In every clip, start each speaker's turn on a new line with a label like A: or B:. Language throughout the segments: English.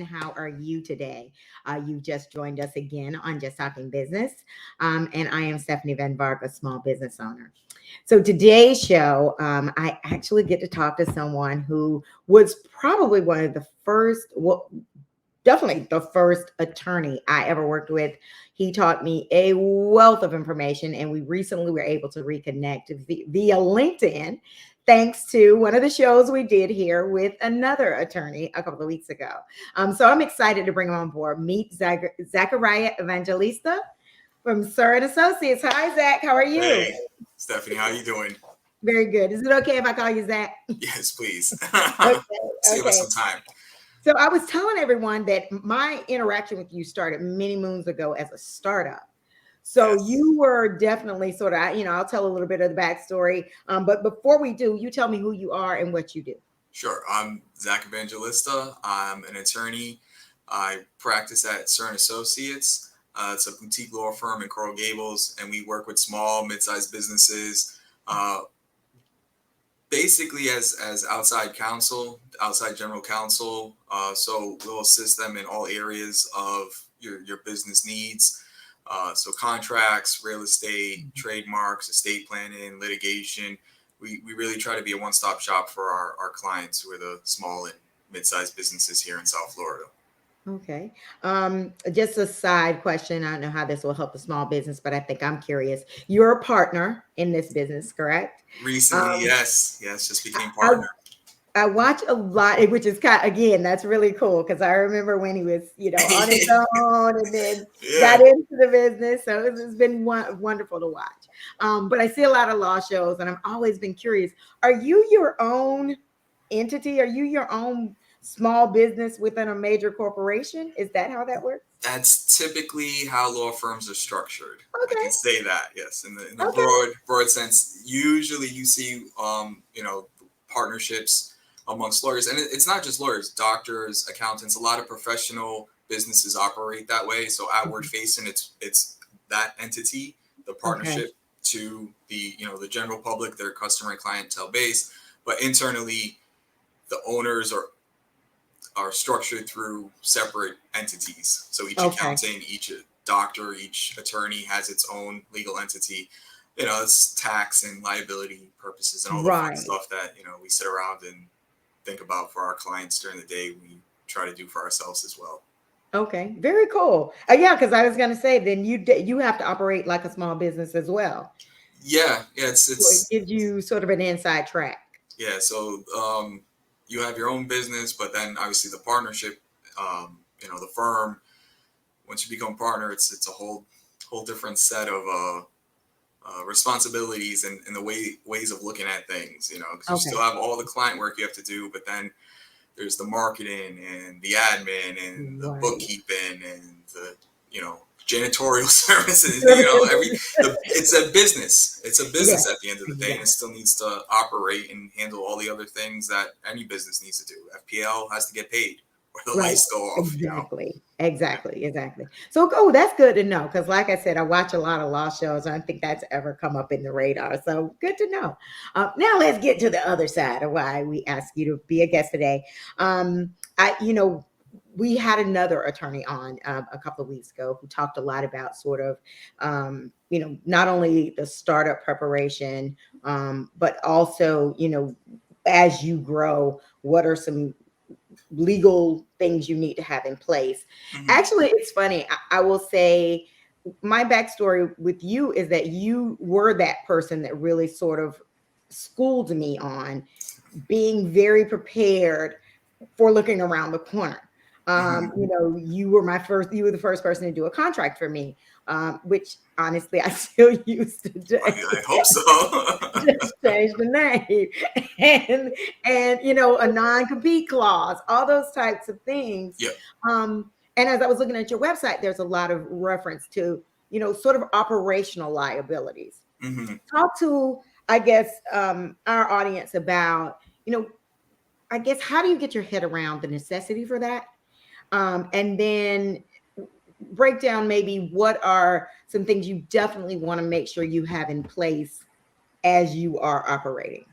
A: everyone. How are you today? You just joined us again on Just Talking Business. And I am Stephanie Van Varp, a small business owner. So today's show, I actually get to talk to someone who was probably one of the first, well, definitely the first attorney I ever worked with. He taught me a wealth of information, and we recently were able to reconnect via LinkedIn, thanks to one of the shows we did here with another attorney a couple of weeks ago. So I'm excited to bring him on board. Meet Zachariah Evangelista from Ser Associates. Hi, Zach. How are you?
B: Hey, Stephanie, how you doing?
A: Very good. Is it okay if I call you Zach?
B: Yes, please.
A: Okay.
B: Save us
A: Okay.
B: some time.
A: So I was telling everyone that my interaction with you started many moons ago as a startup. So
B: Yes,
A: you were definitely sort of, I'll tell a little bit of the backstory. But before we do, you tell me who you are and what you do.
B: sure. I'm Zach Evangelista. I'm an attorney. I practice at Ser Associates. It's a boutique law firm in Coral Gables, and we work with small, mid-sized businesses, uh, basically as outside counsel, outside general counsel. So we'll assist them in all areas of your business needs. So contracts, real estate, trademarks, estate planning, litigation. We really try to be a one-stop shop for our clients who are the small and mid-sized businesses here in South Florida.
A: Okay. Just a side question. I don't know how this will help a small business, but I think I'm curious. You're a partner in this business, correct?
B: Recently,
A: Um,
B: yes, just became
A: I,
B: partner.
A: I watch a lot, which is kind again, that's really cool because I remember when he was, on his own and then got
B: Yeah.
A: into the business. So it's been wonderful to watch. But I see a lot of law shows and I've always been curious. Are you your own entity? Are you your own small business within a major corporation? Is that how that works?
B: That's typically how law firms are structured. I
A: Okay.
B: can say that, yes. In the
A: Okay.
B: broad sense, usually you see partnerships amongst lawyers, and it's not just lawyers, doctors, accountants. A lot of professional businesses operate that way. So outward
A: Mhm.
B: facing, it's that entity, the
A: Okay.
B: partnership to the general public, their customer and clientele base, but internally the owners are structured through separate entities. So each
A: Okay.
B: accountant, each doctor, each attorney has its own legal entity. It's tax and liability purposes and all the fun
A: Right.
B: stuff that, we sit around and think about for our clients during the day. We try to do for ourselves as well.
A: Okay, very cool. Yeah, because I was going to say, then you have to operate like a small business as well.
B: Yeah, it's
A: So it
B: it's
A: gives you sort of an inside track.
B: yeah. So you have your own business, but then obviously the partnership, the firm. Once you become partner, it's a whole different set of responsibilities and the ways of looking at things, because you still
A: Okay,
B: have all the client work you have to do, but then there's the marketing and the admin and the
A: right.
B: bookkeeping and the janitorial services.
A: Services.
B: It's a business. It's a
A: Yes,
B: business at the end of the day, and it
A: exactly.
B: still needs to operate and handle all the other things that any business needs to do. FPL has to get paid, or the
A: Right.
B: lights go off.
A: Exactly. Exactly. Exactly. So, oh, that's good to know. Because, like I said, I watch a lot of law shows. I don't think that's ever come up in the radar. So, good to know. Now, let's get to the other side of why we asked you to be a guest today. We had another attorney on a couple of weeks ago who talked a lot about sort of, not only the startup preparation, but also, as you grow, what are some legal things you need to have in place.
B: Mhm.
A: Actually, it's funny. I will say my backstory with you is that you were that person that really sort of schooled me on being very prepared for looking around the corner.
B: Mhm.
A: You were the first person to do a contract for me, which honestly I still use
B: I
A: today.
B: hope so.
A: Just change the name and a non-compete clause, all those types of things.
B: Yeah.
A: And as I was looking at your website, there's a lot of reference to sort of operational liabilities.
B: Hmm.
A: Talk to, I guess, our audience about, I guess, how do you get your head around the necessity for that, and then break down maybe what are some things you definitely want to make sure you have in place as you are operating.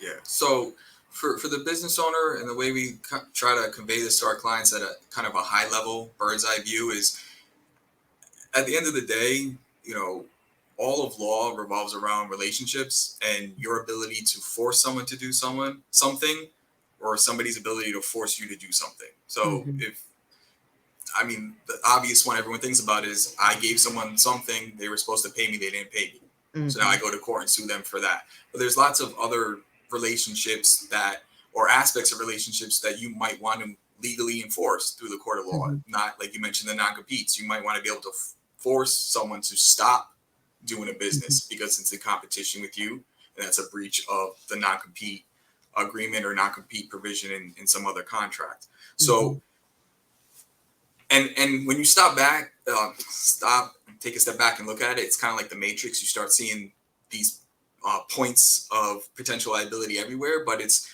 B: Yeah. So For the business owner, and the way we try to convey this to our clients at a kind of a high level bird's eye view is, at the end of the day, you know, all of law revolves around relationships and your ability to force someone to do something, or somebody's ability to force you to do something. So
A: Mhm.
B: if, I mean, the obvious one everyone thinks about is, I gave someone something, they were supposed to pay me, they didn't pay me. So now I
A: Mhm.
B: go to court and sue them for that. But there's lots of other relationships that, or aspects of relationships that you might want to legally enforce through the court of law.
A: Mhm.
B: Not like you mentioned, the non-competes. You might want to be able to force someone to stop doing a
A: Mhm.
B: business because it's in competition with you, and that's a breach of the non-compete agreement or non-compete provision in some other contract. So,
A: Mhm.
B: and when you take a step back and look at it, it's kind of like the Matrix. You start seeing these points of potential liability everywhere, but it's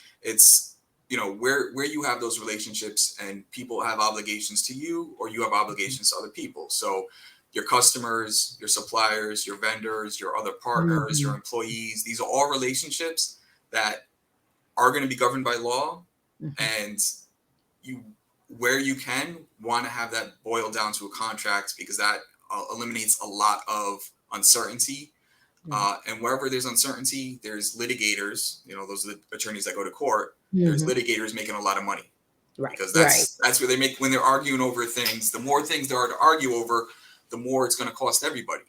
B: you know, where you have those relationships and people have obligations to you, or you have obligations to other people. So your customers, your suppliers, your vendors, your other partners, your
A: Mhm.
B: employees, these are all relationships that are going to be governed by law.
A: Mhm.
B: And you, where you can, want to have that boiled down to a contract, because that eliminates a lot of uncertainty.
A: Right.
B: And wherever there's uncertainty, there's litigators. You know, those are the attorneys that go to court. There's
A: Mhm.
B: litigators making a lot of money,
A: Right.
B: because
A: Right.
B: that's where they make, when they're arguing over things. The more things there are to argue over, the more it's going to cost everybody,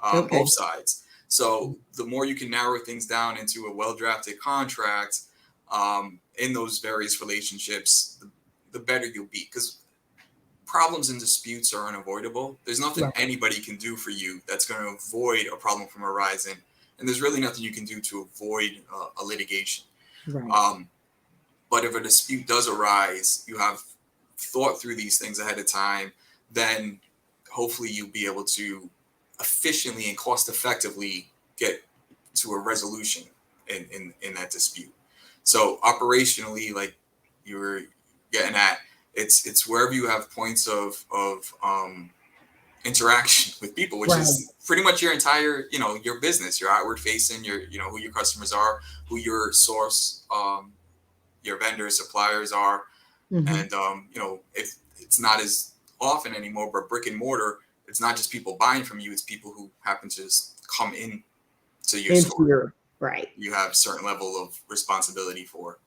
A: Okay.
B: both sides. So the more you can narrow things down into a well drafted contract, in those various relationships, the better you'll be. Because problems and disputes are unavoidable. There's nothing
A: Right.
B: anybody can do for you that's going to avoid a problem from arising, and there's really nothing you can do to avoid a litigation.
A: Right.
B: Um, but if a dispute does arise, you have thought through these things ahead of time, then hopefully you'll be able to efficiently and cost effectively get to a resolution in that dispute. So operationally, like you were getting at, it's wherever you have points of interaction with people, which
A: Right.
B: is pretty much your entire, you know, your business, your outward facing, your, you know, who your customers are, who your source, your vendors, suppliers are.
A: Mhm.
B: And you know, if it's not as often anymore, but brick and mortar, it's not just people buying from you, it's people who happen to just come in to your
A: Into
B: store.
A: your right.
B: You have a certain level of responsibility for.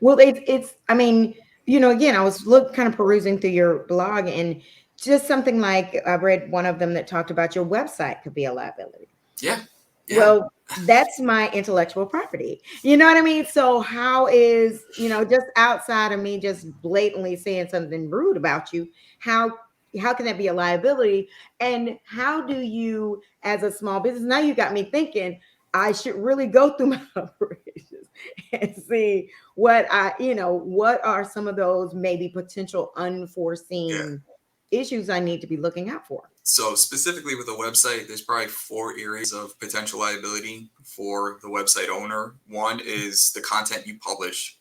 A: Well, it's I mean, again, I was kind of perusing through your blog, and just something like I read one of them that talked about your website could be a liability.
B: Yeah, yeah,
A: Well, that's my intellectual property. You know what I mean? So how is, just outside of me just blatantly saying something rude about you, how how can that be a liability? And how do you, as a small business, now you got me thinking I should really go through my operations and see what are some of those maybe potential
B: yeah.
A: unforeseen issues I need to be looking out for.
B: So specifically with a website, there's probably 4 areas of potential liability for the website owner. One is the content you publish.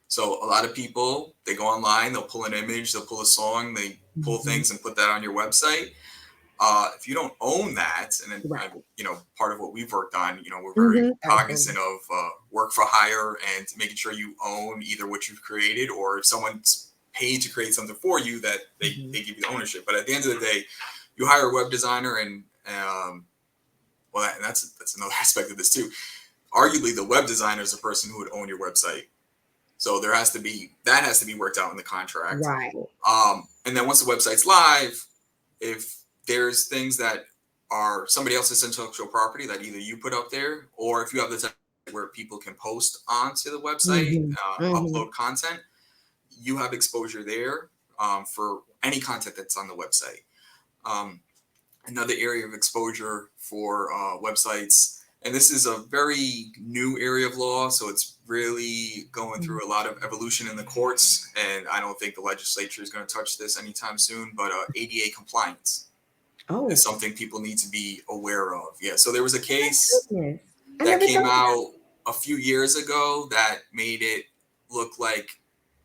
B: So a lot of people, they go online, they'll pull an image, they'll pull a song, they pull
A: Mhm.
B: things and put that on your website. If you don't own that, and then
A: Right.
B: part of what we've worked on, we're very
A: Mhm.
B: cognizant
A: Absolutely.
B: of work for hire and making sure you own either what you've created, or if someone's paid to create something for you, that
A: Mhm.
B: they give you the ownership. But at the end of the day, you hire a web designer, and well, and that's another aspect of this too. Arguably, the web designer is the person who would own your website. So that has to be worked out in the contract.
A: Right.
B: And then once the website's live, if there's things that are somebody else's intellectual property that either you put up there, or if you have the type where people can post onto the website,
A: Mhm. Mhm.
B: upload content, you have exposure there, for any content that's on the website. Um, Another area of exposure for websites, and this is a very new area of law, so it's really going
A: Mhm.
B: through a lot of evolution in the courts, and I don't think the legislature is going to touch this anytime soon, but ADA compliance is
A: Oh,
B: something people need to be aware of. Yeah, so there was a
A: my
B: case
A: goodness. I
B: that
A: never
B: came
A: thought about
B: out a few years ago that made it look like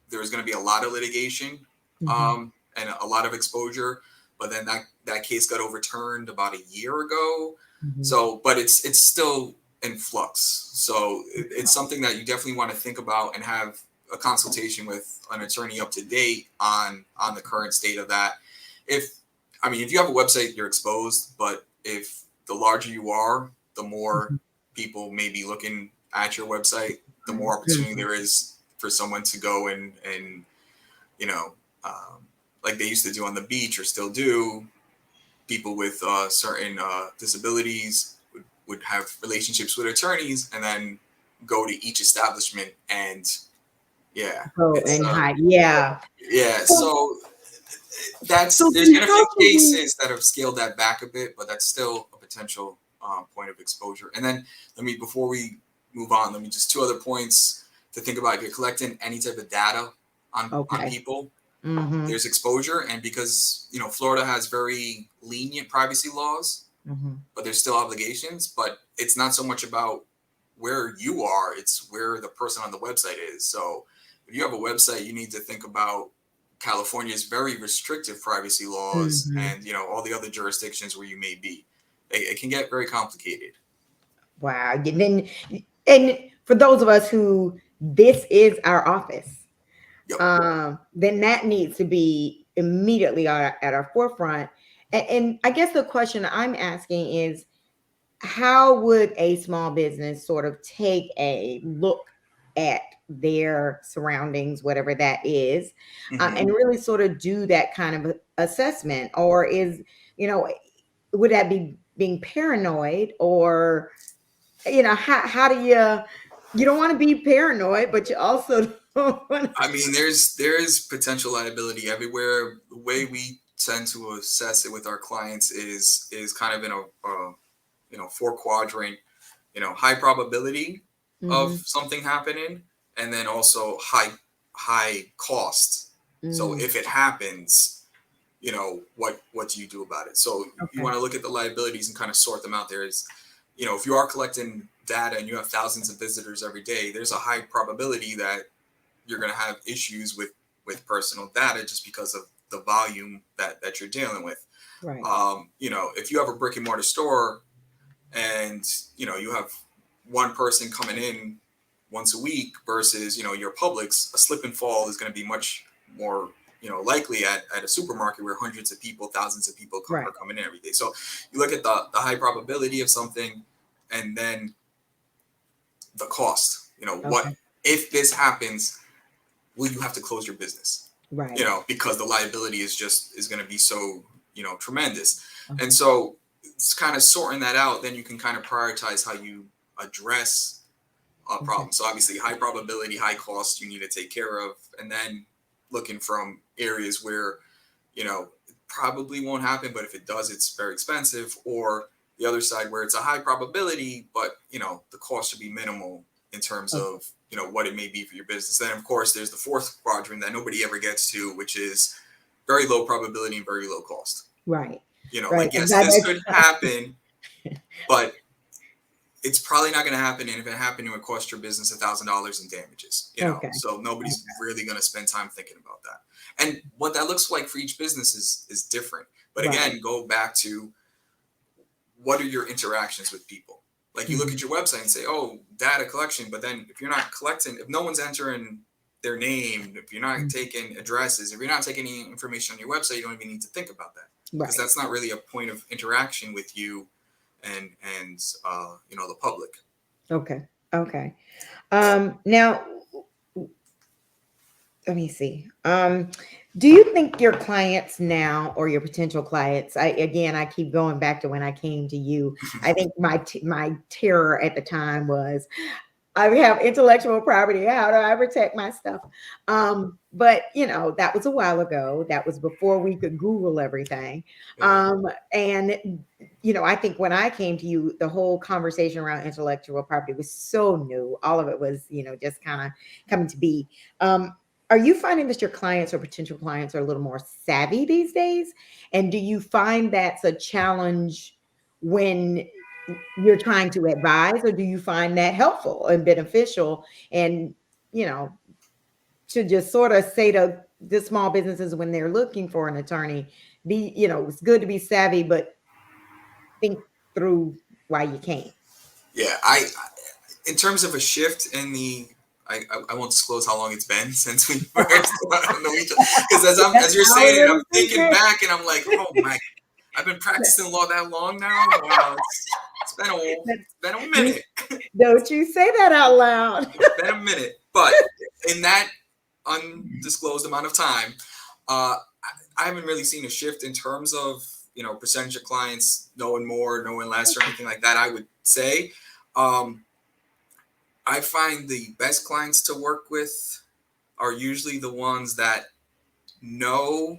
B: there was going to be a lot of litigation,
A: it. Mhm.
B: and a lot of exposure. But then that case got overturned about a year ago.
A: Mhm.
B: So, but it's still in flux. So it's something that you definitely want to think about and have a consultation with an attorney up to date on the current state of that. If you have a website, you're exposed, but if the larger you are, the more people may be looking at your website, the more opportunity there is for someone to go and you know, like they used to do on the beach or still do, people with certain disabilities would have relationships with attorneys and then go to each establishment and
A: Oh,
B: it's
A: and hide. Yeah. So,
B: so
A: so
B: there's
A: then
B: been a
A: how
B: few
A: do you?
B: cases that have scaled that back a bit, but that's still a potential point of exposure. And then before we move on, just two other points to think about. If you're collecting any type of data on
A: Okay.
B: people,
A: Mm-hmm.
B: there's exposure, and because Florida has very lenient privacy laws,
A: Mm-hmm.
B: but there's still obligations. But it's not so much about where you are, it's where the person on the website is. So if you have a website, you need to think about California's very restrictive privacy laws
A: Mm-hmm.
B: and all the other jurisdictions where you may be. It can get very complicated.
A: Wow. And then, and for those of us who this is our office,
B: Yep.
A: then that needs to be immediately at our forefront. And I guess the question I'm asking is, how would a small business sort of take a look at their surroundings, whatever that is,
B: Mm-hmm.
A: and really sort of do that kind of assessment? Or is, would that be being paranoid? Or, how do you don't want to be paranoid, but you also don't want
B: There's potential liability everywhere. The way we tend to assess it with our clients is kind of in a four quadrant, high probability of
A: to.
B: something happening, and then also high cost. So
A: Hmm.
B: if it happens, what do you do about it? So you
A: Okay.
B: want to look at the liabilities and kind of sort them out. There's, if you are collecting data and you have thousands of visitors every day, there's a high probability that you're going to have issues with personal data just because of the volume that you're dealing with.
A: Right.
B: If you have a brick and mortar store and you have one person coming in once a week versus your Publix, a slip and fall is going to be much more likely at a supermarket where hundreds of people, thousands of people
A: Right.
B: are coming in every day. So you look at the high probability of something, and then the cost. What
A: Okay.
B: if this happens? Will you have to close your business?
A: Right.
B: Because the liability is going to be so tremendous.
A: Okay.
B: And so it's kind of sorting that out. Then you can kind of prioritize how you address a problem.
A: Okay.
B: So obviously, high probability, high cost, you need to take care of, and then looking from areas where it probably won't happen, but if it does, it's very expensive. Or the other side where it's a high probability, but the cost should be minimal in terms
A: Okay.
B: of what it may be for your business. Then of course there's the fourth quadrant that nobody ever gets to, which is very low probability and very low cost.
A: Right.
B: Like, yes, this could happen, but it's probably not going to happen. And if it happened, it would cost your business $1,000 in damages.
A: Okay.
B: So nobody's really going to spend time thinking about that. And what that looks like for each business is different. But again, go back to what are your interactions with people? Like you look at your website and say, oh, data collection. But then if you're not collecting, if no one's entering their name, if you're not taking addresses, if you're not taking any information on your website, you don't even need to think about that. Because that's not really a point of interaction with you and the public.
A: Okay. Okay. Now let me see. Do you think your clients now, or your potential clients, I keep going back to when I came to you. I think my terror at the time was, I have intellectual property. How do I protect my stuff? But that was a while ago. That was before we could Google everything. And I think when I came to you, the whole conversation around intellectual property was so new. All of it was, just kind of coming to be. Are you finding that your clients or potential clients are a little more savvy these days? And do you find that's a challenge when you're trying to advise, or do you find that helpful and beneficial? And, to just sort of say to the small businesses when they're looking for an attorney, it's good to be savvy, but think through why you can't.
B: Yeah, in terms of a shift in the, I won't disclose how long it's been since we first know each other. Because as you're saying it, I'm thinking back and I'm like, oh my, I've been practicing law that long now. Wow, it's been a minute.
A: Don't you say that out loud.
B: It's been a minute. But in that undisclosed amount of time, I haven't really seen a shift in terms of, percentage of clients knowing more, knowing less, or anything like that. I would say, I find the best clients to work with are usually the ones that know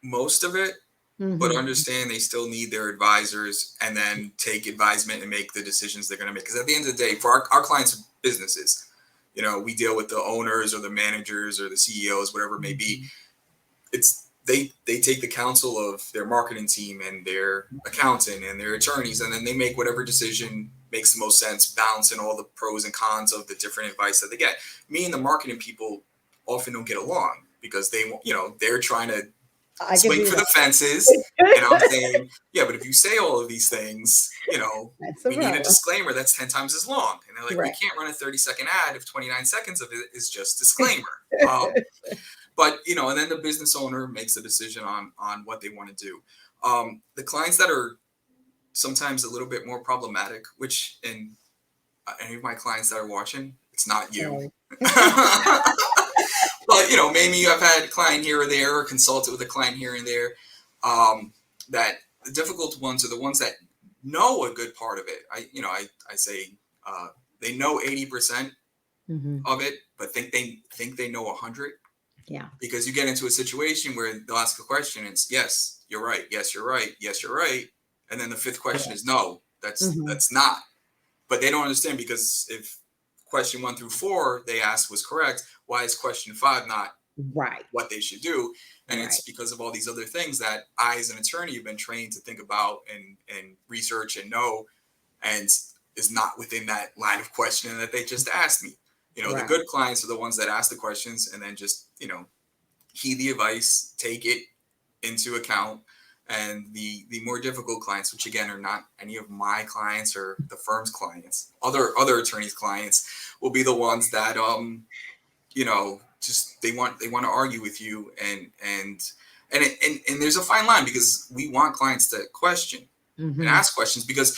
B: most of it, but understand they still need their advisors, and then take advisement and make the decisions they're going to make. Because at the end of the day, for our clients' businesses, we deal with the owners or the managers or the CEOs, whatever it may be. It's they take the counsel of their marketing team and their accountant and their attorneys, and then they make whatever decision makes the most sense, balancing all the pros and cons of the different advice that they get. Me and the marketing people often don't get along because they're trying to swing for the fences, and I'm saying, yeah, but if you say all of these things, we need a disclaimer that's 10 times as long. And they're like, we can't run a 30-second ad if 29 seconds of it is just disclaimer. But, and then the business owner makes a decision on what they want to do. The clients that are sometimes a little bit more problematic, which in any of my clients that are watching, it's not you. But, maybe you have had a client here or there, or consulted with a client here and there. That the difficult ones are the ones that know a good part of it. I say they know 80% of it, but think they know 100.
A: Yeah.
B: Because you get into a situation where they'll ask a question and it's, yes, you're right. Yes, you're right. Yes, you're right. And then the fifth question is, no, that's not. But they don't understand, because if question 1 through 4 they asked was correct, why is question 5 not what they should do? And it's because of all these other things that I, as an attorney, have been trained to think about and research and know, and is not within that line of questioning that they just asked me. The good clients are the ones that ask the questions and then just, heed the advice, take it into account. And the more difficult clients, which again are not any of my clients or the firm's clients, other attorneys' clients, will be the ones that just they want to argue with you, and there's a fine line, because we want clients to question and ask questions, because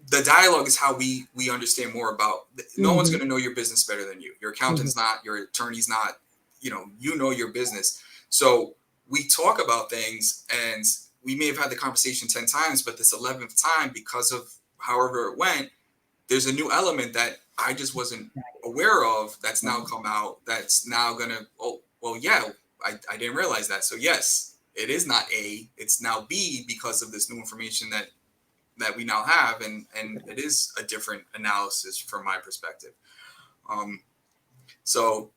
B: the dialogue is how we understand more about. No one's going to know your business better than you. Your accountant's not, your attorney's not. You know your business. So we talk about things, and we may have had the conversation 10 times, but this 11th time, because of however it went, there's a new element that I just wasn't aware of that's now come out, that's now going to, oh, well, yeah, I didn't realize that. So yes, it is not A, it's now B, because of this new information that we now have. And it is a different analysis from my perspective. So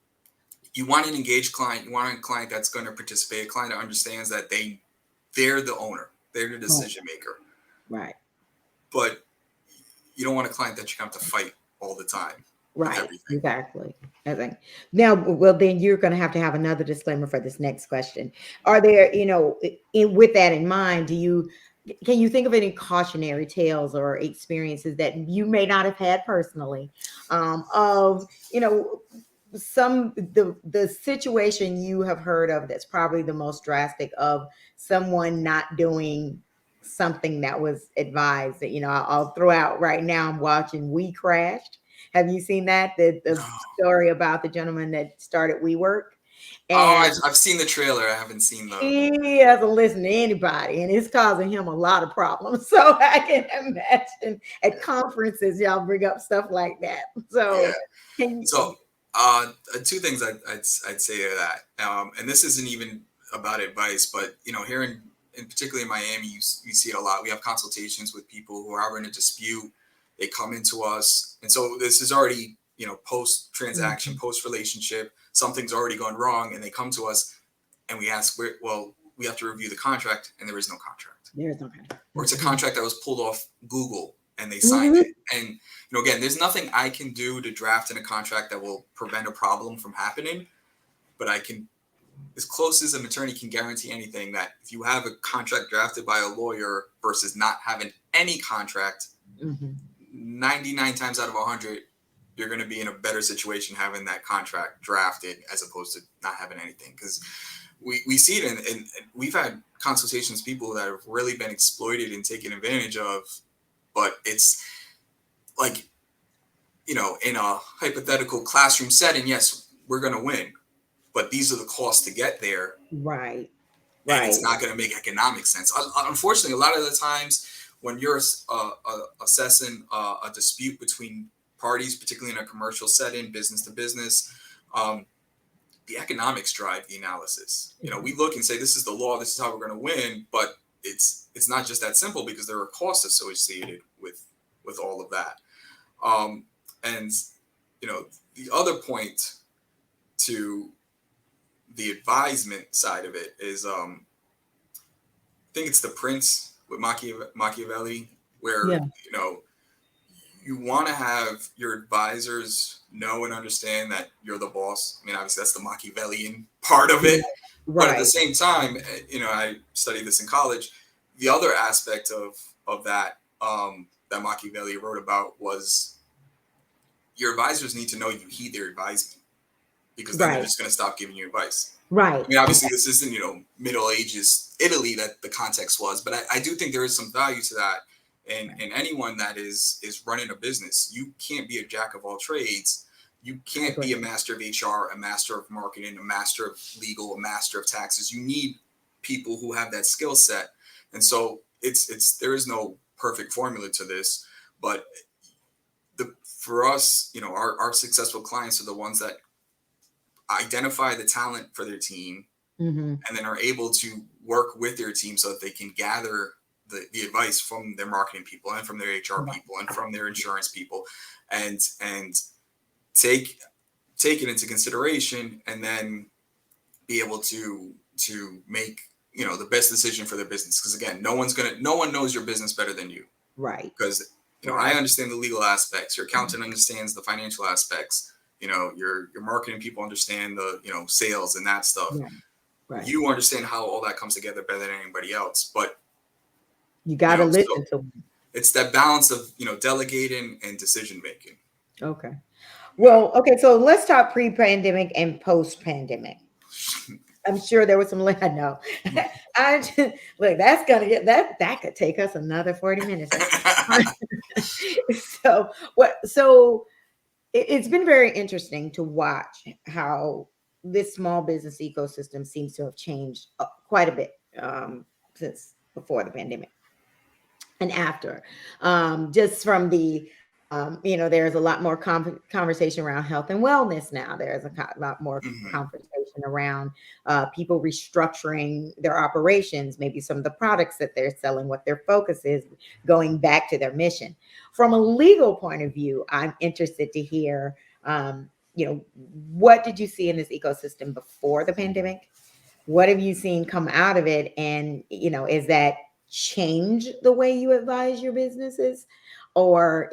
B: you want an engaged client. You want a client that's going to participate, a client that understands that they're the owner, they're the decision maker.
A: Right.
B: But you don't want a client that you have to fight all the time.
A: Right. Exactly. I think now, well, then you're going to have another disclaimer for this next question. Are there, with that in mind, can you think of any cautionary tales or experiences that you may not have had personally, of, the situation you have heard of that's probably the most drastic, of someone not doing something that was advised? I'll throw out right now, I'm watching We Crashed. Have you seen that? The story about the gentleman that started WeWork.
B: And I've seen the trailer. I haven't seen
A: he doesn't listen to anybody, and it's causing him a lot of problems. So I can imagine at conferences, y'all bring up stuff like that. So,
B: two things I'd say to that, and this isn't even about advice, but here in particularly in Miami, you see it a lot. We have consultations with people who are in a dispute. They come into us, and so this is already post transaction, post relationship. Something's already gone wrong, and they come to us, and we ask, we have to review the contract, and there is no contract.
A: There is no contract.
B: Or it's a contract that was pulled off Google, and they signed it. And again, there's nothing I can do to draft in a contract that will prevent a problem from happening, but I can, as close as an attorney can guarantee anything, that if you have a contract drafted by a lawyer versus not having any contract, 99 times out of 100, you're going to be in a better situation having that contract drafted as opposed to not having anything. Because we see it, and we've had consultations with people that have really been exploited and taken advantage of. But it's like, in a hypothetical classroom setting, yes, we're going to win, but these are the costs to get there.
A: Right.
B: And it's not going to make economic sense. Unfortunately, a lot of the times when you're assessing a dispute between parties, particularly in a commercial setting, business to business, the economics drive the analysis. We look and say, this is the law, this is how we're going to win, but it's not just that simple, because there are costs associated with all of that. And the other point to the advisement side of it is, I think it's The Prince with Machiavelli, where you want to have your advisors know and understand that you're the boss. I mean, obviously that's the Machiavellian part of it, but at the same time, I studied this in college. The other aspect of that that Machiavelli wrote about was your advisors need to know you heed their advisement, because then they're just going to stop giving you advice.
A: Right.
B: I mean, obviously this isn't, Middle Ages Italy that the context was, but I do think there is some value to that. And anyone that is running a business, you can't be a jack of all trades. You can't be a master of HR, a master of marketing, a master of legal, a master of taxes. You need people who have that skill set. And so there is no perfect formula to this, but for us, our successful clients are the ones that identify the talent for their team, and then are able to work with their team so that they can gather the advice from their marketing people and from their HR people and from their insurance people, and take it into consideration, and then be able to make the best decision for their business. Because again, no one knows your business better than you,
A: right?
B: Because I understand the legal aspects, your accountant understands the financial aspects, your marketing people understand the sales and that stuff. Right. You understand how all that comes together better than anybody else, but
A: you got to listen to them.
B: It's that balance of delegating and decision making.
A: Okay. Well, okay, so let's talk pre-pandemic and post-pandemic. I'm sure there was some. I know. Look, that's gonna get that could take us another 40 minutes. So it's been very interesting to watch how this small business ecosystem seems to have changed quite a bit since before the pandemic and after. Just from the there's a lot more conversation around health and wellness now. There's a lot more conversation around people restructuring their operations, maybe some of the products that they're selling, what their focus is, going back to their mission. From a legal point of view, I'm interested to hear, what did you see in this ecosystem before the pandemic? What have you seen come out of it? And, is that change the way you advise your businesses? Or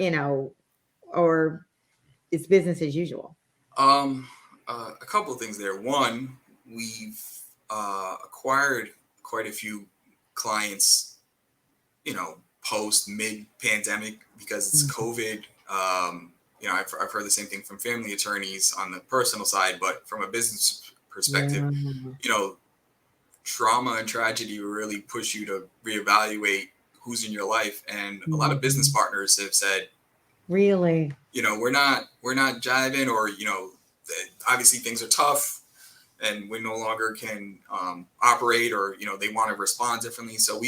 A: it's business as usual?
B: A couple of things there. One, we've acquired quite a few clients, post mid-pandemic, because it's COVID. I've heard the same thing from family attorneys on the personal side, but from a business perspective, trauma and tragedy will really push you to reevaluate who's in your life. And a lot of business partners have said,
A: really,
B: we're not jiving, or, obviously things are tough and we no longer can operate, or, they want to respond differently. So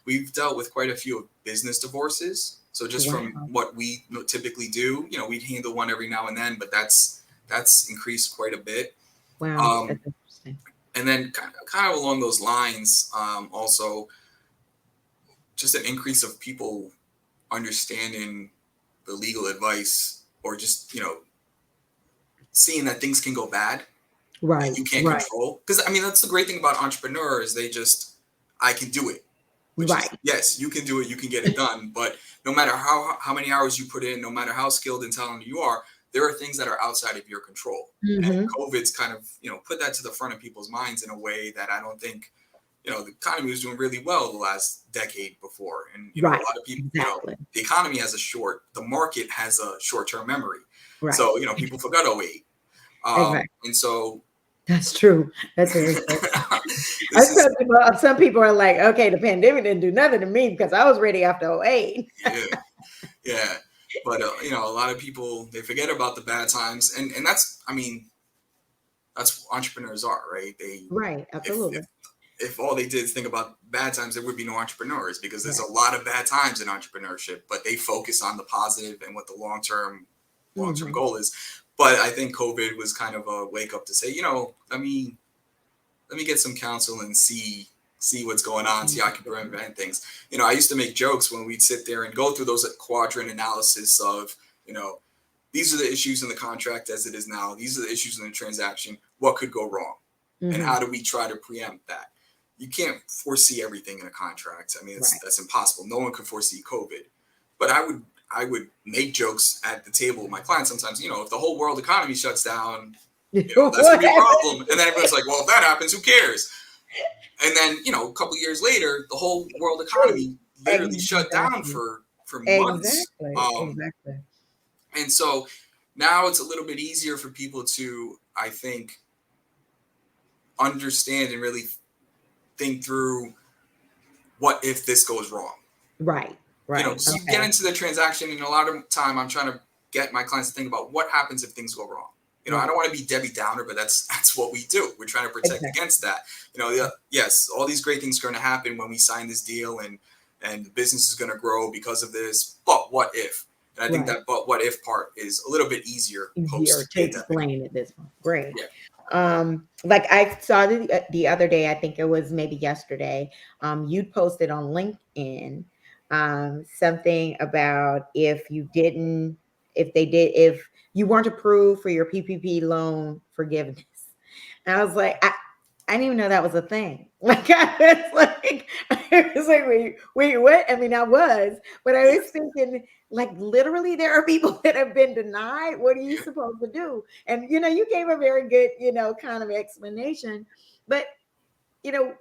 B: we've dealt with quite a few business divorces. So just from what we typically do, we'd handle one every now and then, but that's increased quite a bit.
A: Wow. That's interesting.
B: And then kind of along those lines, also just an increase of people understanding the legal advice, or just, seeing that things can go bad.
A: Right.
B: You can't control. Because, that's the great thing about entrepreneurs. I can do it. Which is, yes, you can do it. You can get it done. But no matter how many hours you put in, no matter how skilled and talented you are, there are things that are outside of your control. And COVID's kind of, put that to the front of people's minds in a way that I don't think the economy was doing really well the last decade before. And, a
A: Right.
B: lot of people,
A: Exactly.
B: the economy has the market has a short-term memory.
A: Right.
B: So, people forgot 08.
A: Exactly.
B: And so
A: That's true. That's very true.
B: this is,
A: Some people are like, okay, the pandemic didn't do nothing to me because I was ready after 08.
B: yeah, yeah. But, a lot of people, they forget about the bad times. And that's, that's what entrepreneurs are, right?
A: Right.
B: If,
A: Absolutely.
B: if, if all they did is think about bad times, there would be no entrepreneurs, because there's
A: Right.
B: a lot of bad times in entrepreneurship, but they focus on the positive and what the long-term
A: Mhm.
B: goal is. But I think COVID was kind of a wake up to say, let me get some counsel and see what's going on, see how I can prevent things. I used to make jokes when we'd sit there and go through those quadrant analysis of, these are the issues in the contract as it is now. These are the issues in the transaction. What could go wrong? And
A: Mhm.
B: how do we try to preempt that? You can't foresee everything in a contract.
A: Right.
B: That's impossible. No one could foresee COVID. But I would make jokes at the table with my clients sometimes. If the whole world economy shuts down, that's gonna be a problem. And then everyone's like, well, if that happens, who cares? And then, a couple of years later, the whole world economy literally shut down
A: Exactly.
B: for months.
A: Exactly. Exactly.
B: And so now it's a little bit easier for people to, I think, understand and really think through, what if this goes wrong?
A: Right. Right.
B: So you get
A: Okay.
B: into the transaction, and a lot of time I'm trying to get my clients to think about what happens if things go wrong. I
A: Right.
B: don't want to be Debbie Downer, but that's what we do. We're trying to protect
A: Exactly.
B: against that. Yes, all these great things are going to happen when we sign this deal, and the business is going to grow because of this. But what if? And I think
A: Right.
B: that but what if part is a little bit easier
A: Easier
B: post
A: to
B: pandemic.
A: explain at this point. Great.
B: Yeah.
A: Like I saw the other day, I think it was maybe yesterday, you'd posted on LinkedIn something about if you weren't approved for your PPP loan forgiveness. And I was like, I didn't even know that was a thing. Like I was like, wait, what? I mean, I was, but I was thinking, like, literally, there are people that have been denied. What are you supposed to do? And you gave a very good, kind of explanation. But you know,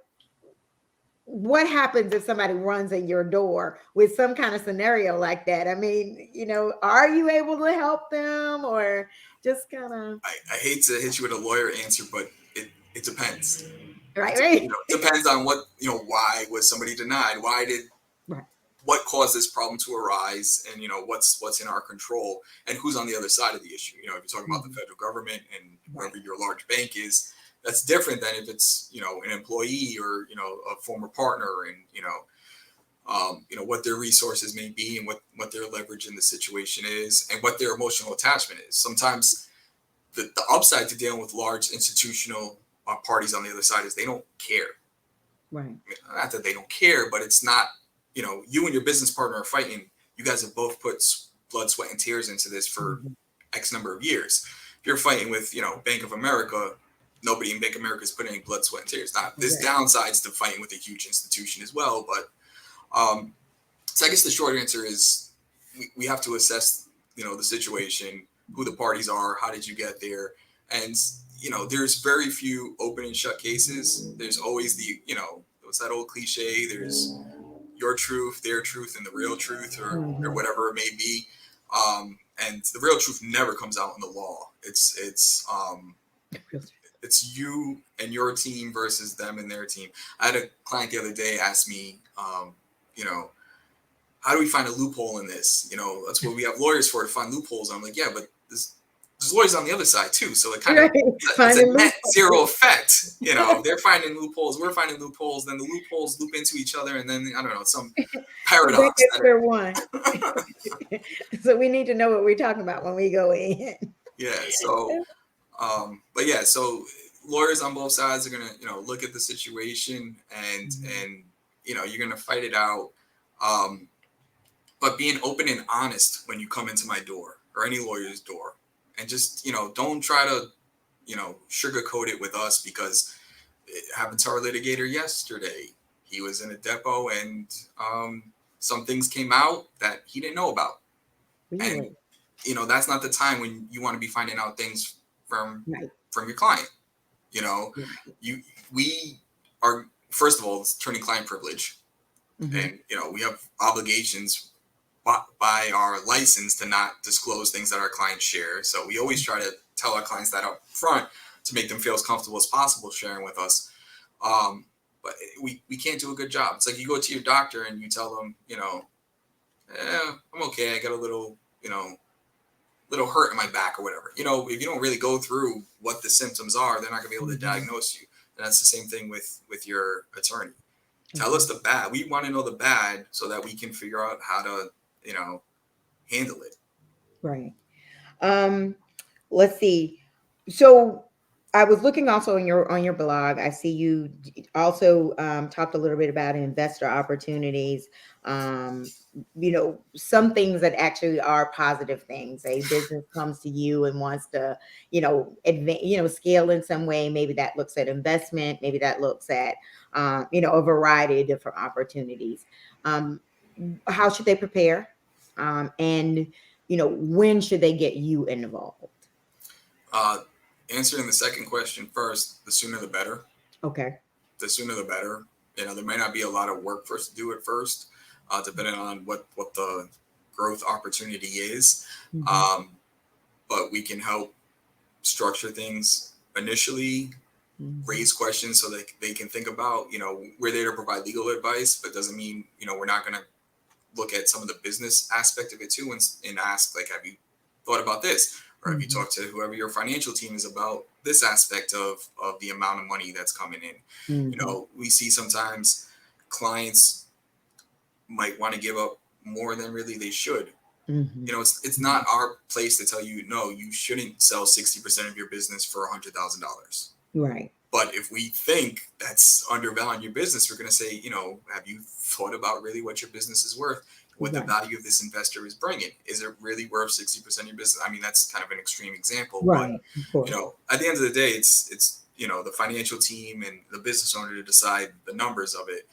A: what happens if somebody runs at your door with some kind of scenario like that? I mean, are you able to help them, or just kind of
B: I hate to hit you with a lawyer answer, but it depends.
A: right, right,
B: Depends on what, why was somebody denied?
A: right.
B: What caused this problem to arise? And, what's in our control, and who's on the other side of the issue? If you're talking about the
A: Mhm.
B: federal government and
A: Right.
B: whoever your large bank is, that's different than if it's, an employee or, a former partner, and, what their resources may be, and what their leverage in the situation is, and what their emotional attachment is. Sometimes the upside to dealing with large institutional parties on the other side is they don't care.
A: Right.
B: Not that they don't care, but it's not, you and your business partner are fighting. You guys have both put blood, sweat, and tears into this for
A: Mhm.
B: X number of years. If you're fighting with, Bank of America, nobody in Bank of America is putting any blood, sweat, and tears. Now, there's
A: Right.
B: downsides to fighting with a huge institution as well. But so I guess the short answer is we have to assess, the situation, who the parties are, how did you get there? And, there's very few open and shut cases. There's always what's that old cliche? There's your truth, their truth, and the real truth, or
A: Mhm.
B: whatever it may be. And the real truth never comes out in the law. It's you and your team versus them and their team. I had a client the other day ask me, you know, how do we find a loophole in this? That's what we have lawyers for, to find loopholes. I'm like, yeah, but there's lawyers on the other side too. So it kind of
A: Right.
B: it's a
A: Finding
B: net zero
A: loopholes.
B: effect. They're finding loopholes, we're finding loopholes, then the loopholes loop into each other, and then I don't know, some
A: And then
B: paradox
A: get square one. So we need to know what we're talking about when we go in.
B: yeah. So but yeah, so lawyers on both sides are gonna, look at the situation, and
A: Mhm.
B: you're gonna fight it out. Um, but being open and honest when you come into my door or any lawyer's door, and just, don't try to, sugarcoat it with us, because it happened to our litigator yesterday. He was in a depot, and some things came out that he didn't know about. And,
A: Really?
B: that's not the time when you want to be finding out things from
A: Right.
B: your client. you know
A: Right.
B: you we are first of all, it's attorney-client privilege, and we have obligations by our license to not disclose things that our clients share. So we always try to tell our clients that up front to make them feel as comfortable as possible sharing with us. But we can't do a good job. It's like you go to your doctor and you tell them, I'm okay. I got a little, little hurt in my back or whatever. If you don't really go through what the symptoms are, they're not gonna be able to diagnose you. And that's the same thing with your attorney. Tell us the bad. We want to know the bad so that we can figure out how to, handle it.
A: Right. Let's see. So I was looking also on your blog. I see you also talked a little bit about investor opportunities. Some things that actually are positive things. A business comes to you and wants to, scale in some way. Maybe that looks at investment. Maybe that looks at, a variety of different opportunities. How should they prepare? And when should they get you involved?
B: Answering the second question first, the sooner the better.
A: Okay.
B: The sooner the better. There may not be a lot of work for us to do at first, depending on what the growth opportunity is. But we can help structure things initially, raise questions so that they can think about, we're there to provide legal advice, but doesn't mean, we're not going to look at some of the business aspect of it too and ask, like, have you thought about this? Or have you talked to whoever your financial team is about this aspect of the amount of money that's coming in? We see sometimes clients might want to give up more than really they should. It's not our place to tell you, no, you shouldn't sell 60% of your business for $100,000.
A: Right.
B: But if we think that's undervaluing your business, we're going to say, have you thought about really what your business is worth? What the value of this investor is bringing? Is it really worth 60% of your business? I mean, that's kind of an extreme example,
A: right?
B: But at the end of the day, it's the financial team and the business owner to decide the numbers of it.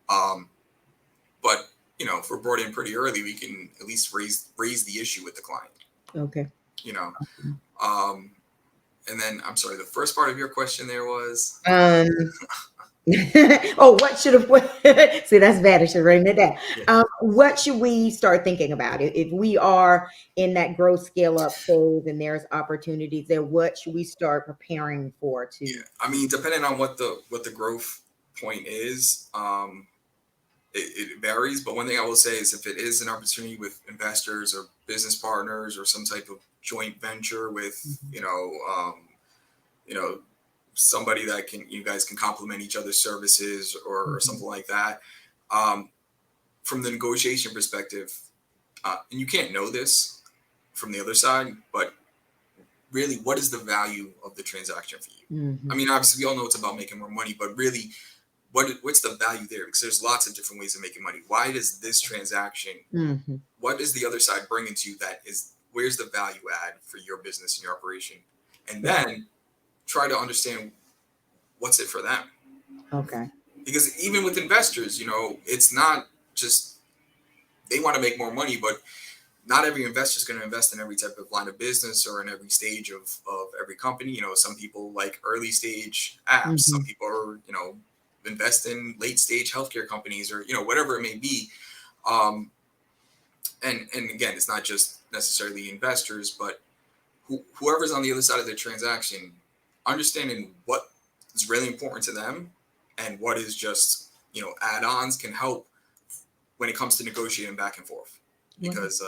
B: But if we're brought in pretty early, we can at least raise the issue with the client.
A: Okay.
B: And then I'm sorry, the first part of your question there was.
A: What should have see, that's bad. I should write it down. Yeah. What should we start thinking about if we are in that growth scale up phase and there's opportunities there? What should we start preparing for?
B: I mean, depending on what the growth point is, it varies. But one thing I will say is, if it is an opportunity with investors or business partners or some type of joint venture with somebody that you guys can complement each other's services or something like that. From the negotiation perspective, and you can't know this from the other side, but really, what is the value of the transaction for you? I mean, obviously, we all know it's about making more money, but really, what's the value there? Because there's lots of different ways of making money. Why does this transaction, what is the other side bringing to you where's the value add for your business and your operation? And then try to understand what's it for them.
A: Okay.
B: Because even with investors, it's not just they want to make more money, but not every investor is going to invest in every type of line of business or in every stage of every company. Some people like early stage apps. Some people are, invest in late stage healthcare companies or, whatever it may be. And again, it's not just necessarily investors, but whoever's on the other side of the transaction, understanding what is really important to them and what is just, add-ons can help when it comes to negotiating back and forth. Because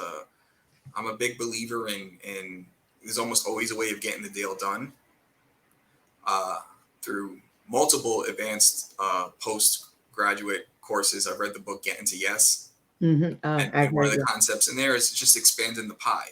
B: I'm a big believer in there's almost always a way of getting the deal done through multiple advanced postgraduate courses. I've read the book Get Into Yes. And one of the concepts in there is just expanding the pie.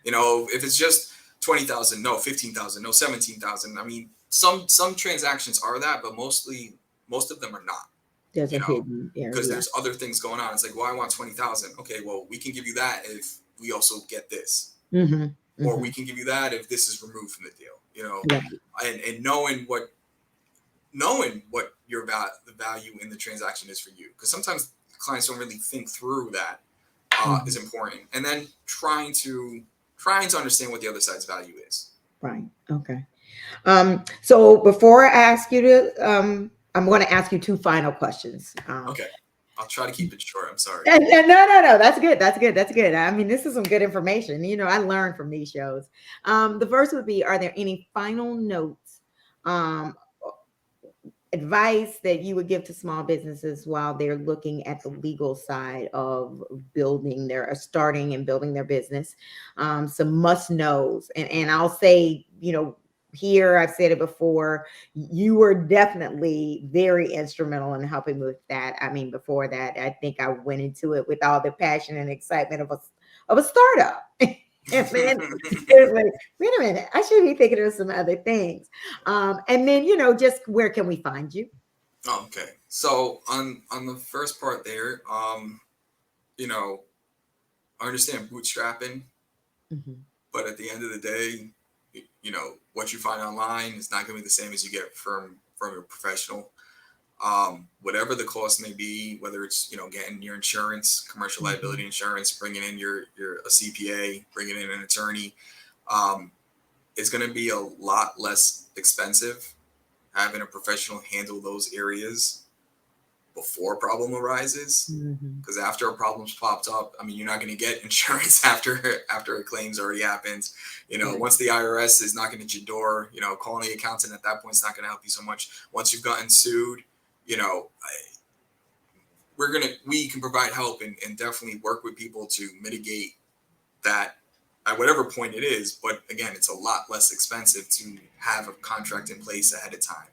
B: If it's just 20,000, no, 15,000, no, 17,000. I mean, some transactions are that, but most of them are not.
A: There's a hidden area
B: because there's other things going on. It's like, well, I want 20,000. Okay, well, we can give you that if we also get this, or we can give you that if this is removed from the deal. And knowing what the value in the transaction is for you, because sometimes clients don't really think through that is important, and then trying to understand what the other side's value is.
A: Right. Okay. So before I ask you to I'm going to ask you two final questions.
B: Okay. I'll try to keep it short. I'm sorry.
A: No. That's good. That's good. That's good. I mean, this is some good information. You know, I learned from these shows. The first would be, are there any final notes, advice that you would give to small businesses while they're looking at the legal side of building their starting and building their business? Some must knows, and I'll say, you know, here I've said it before, you were definitely very instrumental in helping with that. I mean, before that, I think I went into it with all the passion and excitement of a startup. And then it was like, wait a minute, I should be thinking of some other things. And then, you know, just where can we find you?
B: Oh, okay. So on the first part there, you know, I understand bootstrapping,
A: Mhm.
B: but at the end of the day, you know, what you find online is not going to be the same as you get from a professional. Whatever the cost may be, whether it's, you know, getting your insurance, commercial
A: Mhm.
B: liability insurance, bringing in your a CPA, bringing in an attorney, um, it's going to be a lot less expensive having a professional handle those areas before a problem arises.
A: Mhm.
B: Because after a problem's popped up, I mean, you're not going to get insurance after a claim's already happened. You know,
A: Right.
B: once the IRS is knocking at your door, you know, calling the accountant at that point is not going to help you so much. Once you've gotten sued, you know, we can provide help and definitely work with people to mitigate that at whatever point it is. But again, it's a lot less expensive to have a contract in place ahead of time.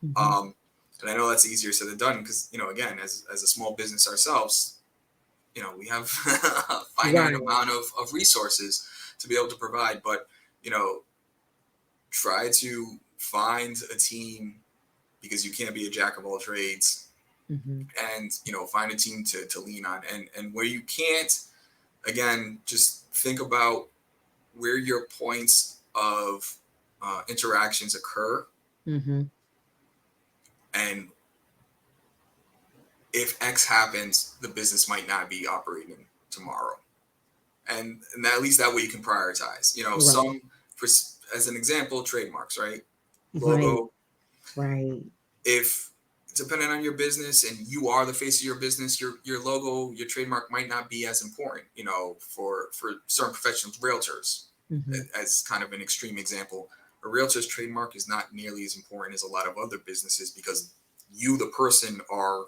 A: Mhm.
B: Um, and I know that's easier said than done because, you know, again, as a small business ourselves, you know, we have a finite
A: Right.
B: amount of resources to be able to provide. But, you know, try to find a team because you can't be a jack of all trades,
A: Mhm.
B: and, you know, find a team to lean on. And where you can't, again, just think about where your points of interactions occur,
A: Mhm.
B: and if X happens, the business might not be operating tomorrow. And at least that way you can prioritize. You know,
A: Right.
B: for as an example, trademarks, right?
A: Right.
B: Logo.
A: Right.
B: If depending on your business and you are the face of your business, your logo, your trademark might not be as important. You know, for certain professionals, realtors,
A: Mhm.
B: as kind of an extreme example, a realtor's trademark is not nearly as important as a lot of other businesses because you, the person, are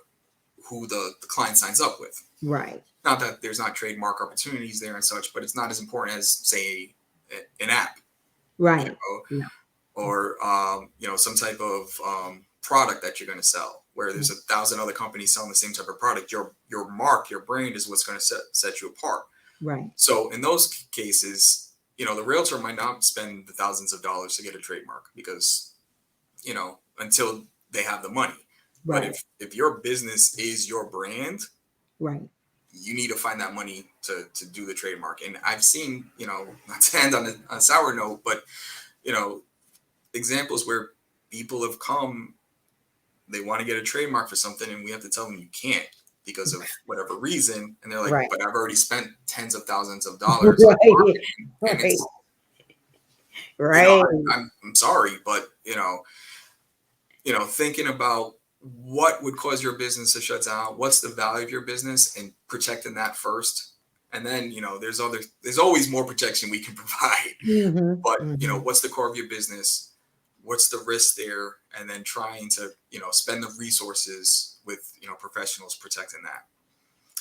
B: who the client signs up with.
A: Right.
B: Not that there's not trademark opportunities there and such, but it's not as important as, say, an app, you
A: Right.
B: know,
A: Yeah.
B: or you know, some type of product that you're going to sell. Where there's 1,000 other companies selling the same type of product, your mark, your brand is what's going to set you apart.
A: Right.
B: So in those cases, you know, the realtor might not spend the thousands of dollars to get a trademark because, you know, until they have the money. But
A: Right.
B: if your business is your brand,
A: Right.
B: you need to find that money to do the trademark. And I've seen, you know, not to end on a sour note, but, you know, examples where people have come, they want to get a trademark for something, and we have to tell them you can't because of whatever reason. And they're like,
A: Right.
B: but I've already spent tens of thousands of dollars on
A: Right.
B: marketing. And
A: Right.
B: it's, you know,
A: Right.
B: I'm sorry, but, you know, thinking about what would cause your business to shut down, what's the value of your business, and protecting that first. And then, you know, there's always more protection we can provide.
A: Mhm.
B: But, you know,
A: Mhm.
B: what's the core of your business? What's the risk there? And then trying to, you know, spend the resources with, you know, professionals protecting that.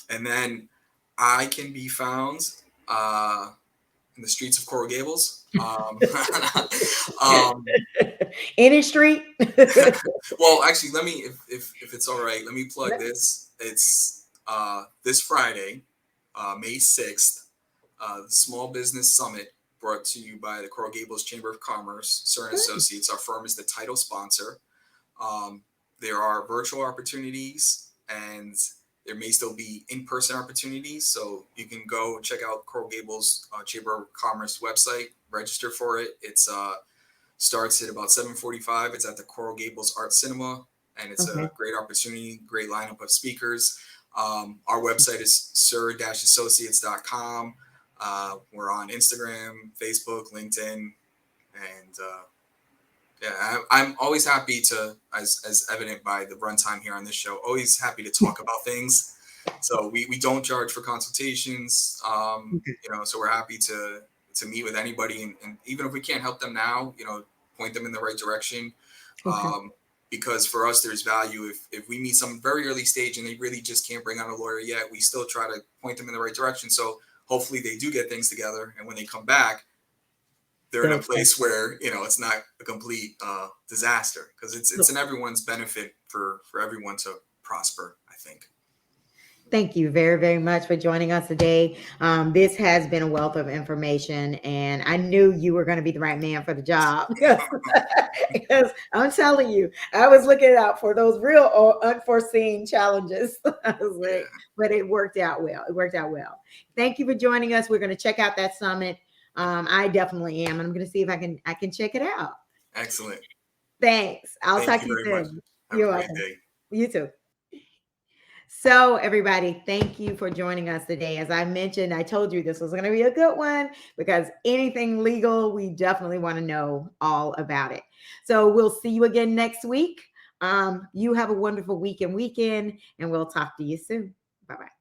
B: And then I can be found uh, in the streets of Coral Gables. um,
A: Any street.
B: Well, actually, let me, if it's all right, let me plug this. It's this Friday, May 6th, the Small Business Summit, brought to you by the Coral Gables Chamber of Commerce, Ser Associates. Our firm is the title sponsor. Um, there are virtual opportunities, and there may still be in-person opportunities. So you can go check out Coral Gables Chamber of Commerce website, register for it. It's starts at about 7:45. It's at the Coral Gables Art Cinema, and it's a
A: Okay.
B: great opportunity, great lineup of speakers. Our website is ser-associates.com. We're on Instagram, Facebook, LinkedIn, and Yeah, I'm always happy to, as evident by the runtime here on this show, always happy to talk about things. So we don't charge for consultations,
A: Okay.
B: so we're happy to meet with anybody, and even if we can't help them now, point them in the right direction.
A: Okay.
B: Because for us, there's value if we meet some very early stage and they really just can't bring on a lawyer yet, we still try to point them in the right direction. So hopefully they do get things together, and when they come back, they're in a
A: That's
B: place where it's not a complete disaster, because it's in everyone's benefit for everyone to prosper, I think.
A: Thank you very, very much for joining us today. This has been a wealth of information, and I knew you were going to be the right man for the job because I'm telling you, I was looking out for those real or unforeseen challenges. I was
B: Yeah,
A: like, but it worked out well. It worked out well. Thank you for joining us. We're going to check out that summit. I definitely am, and I'm going to see if I can check it out.
B: excellent.
A: Thanks. I'll
B: Thank
A: talk
B: you
A: to you
B: very much.
A: soon.
B: Have a
A: You're
B: great
A: welcome.
B: day.
A: You too. So, everybody, thank you for joining us today. As I mentioned, I told you this was going to be a good one because anything legal, we definitely want to know all about it. So, we'll see you again next week. You have a wonderful weekend, and we'll talk to you soon. Bye bye.